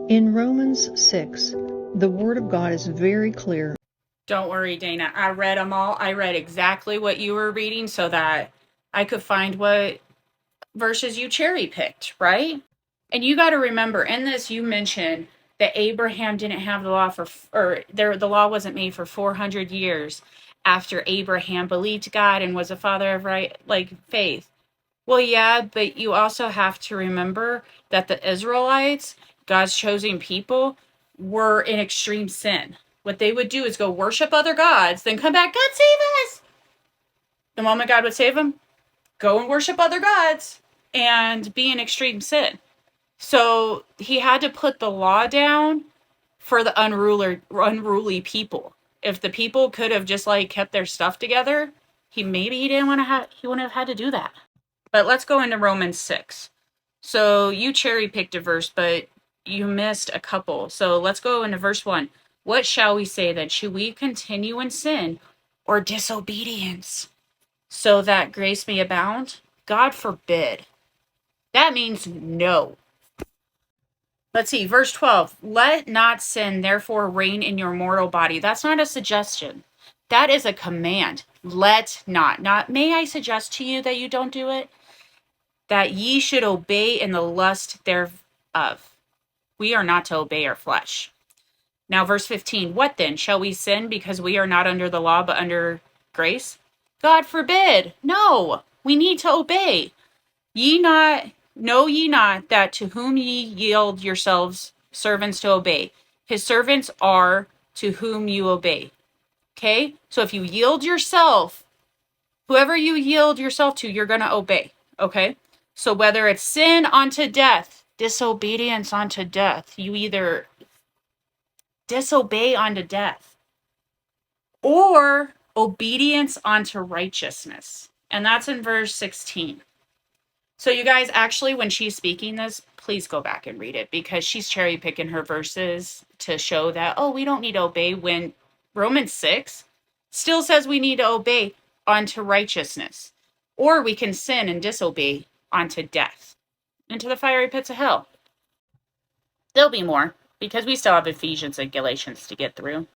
In Romans 6, the Word of God is very clear. Don't worry, Dana. I read them all. I read exactly what you were reading so that I could find what verses you cherry picked, right? And you got to remember, in this, you mentioned that Abraham didn't have the law the law wasn't made for 400 years after Abraham believed God and was a father of faith. Well, yeah, but you also have to remember that the Israelites, God's chosen people, were in extreme sin. What they would do is go worship other gods, then come back, God save us. The moment God would save them, go and worship other gods and be in extreme sin. So he had to put the law down for the unruly people. If the people could have just kept their stuff together, he wouldn't have had to do that. But let's go into Romans 6. So you cherry picked a verse, but you missed a couple. So let's go into verse 1. What shall we say then? Should we continue in sin or disobedience so that grace may abound? God forbid. That means no. Let's see, verse 12. Let not sin therefore reign in your mortal body. That's not a suggestion. That is a command. Let not. Not may I suggest to you that you don't do it? That ye should obey in the lust thereof. We are not to obey our flesh. Now, verse 15. What then? Shall we sin because we are not under the law but under grace? God forbid. No. We need to obey. Know ye not that to whom ye yield yourselves servants to obey, his servants are to whom you obey. Okay? So if you yield yourself, whoever you yield yourself to, you're going to obey. Okay? So whether it's sin unto death, disobedience unto death, you either disobey unto death or obedience unto righteousness. And that's in verse 16. So you guys, actually, when she's speaking this, please go back and read it because she's cherry picking her verses to show that, oh, we don't need to obey when Romans 6 still says we need to obey unto righteousness. Or we can sin and disobey unto death, into the fiery pits of hell. There'll be more because we still have Ephesians and Galatians to get through.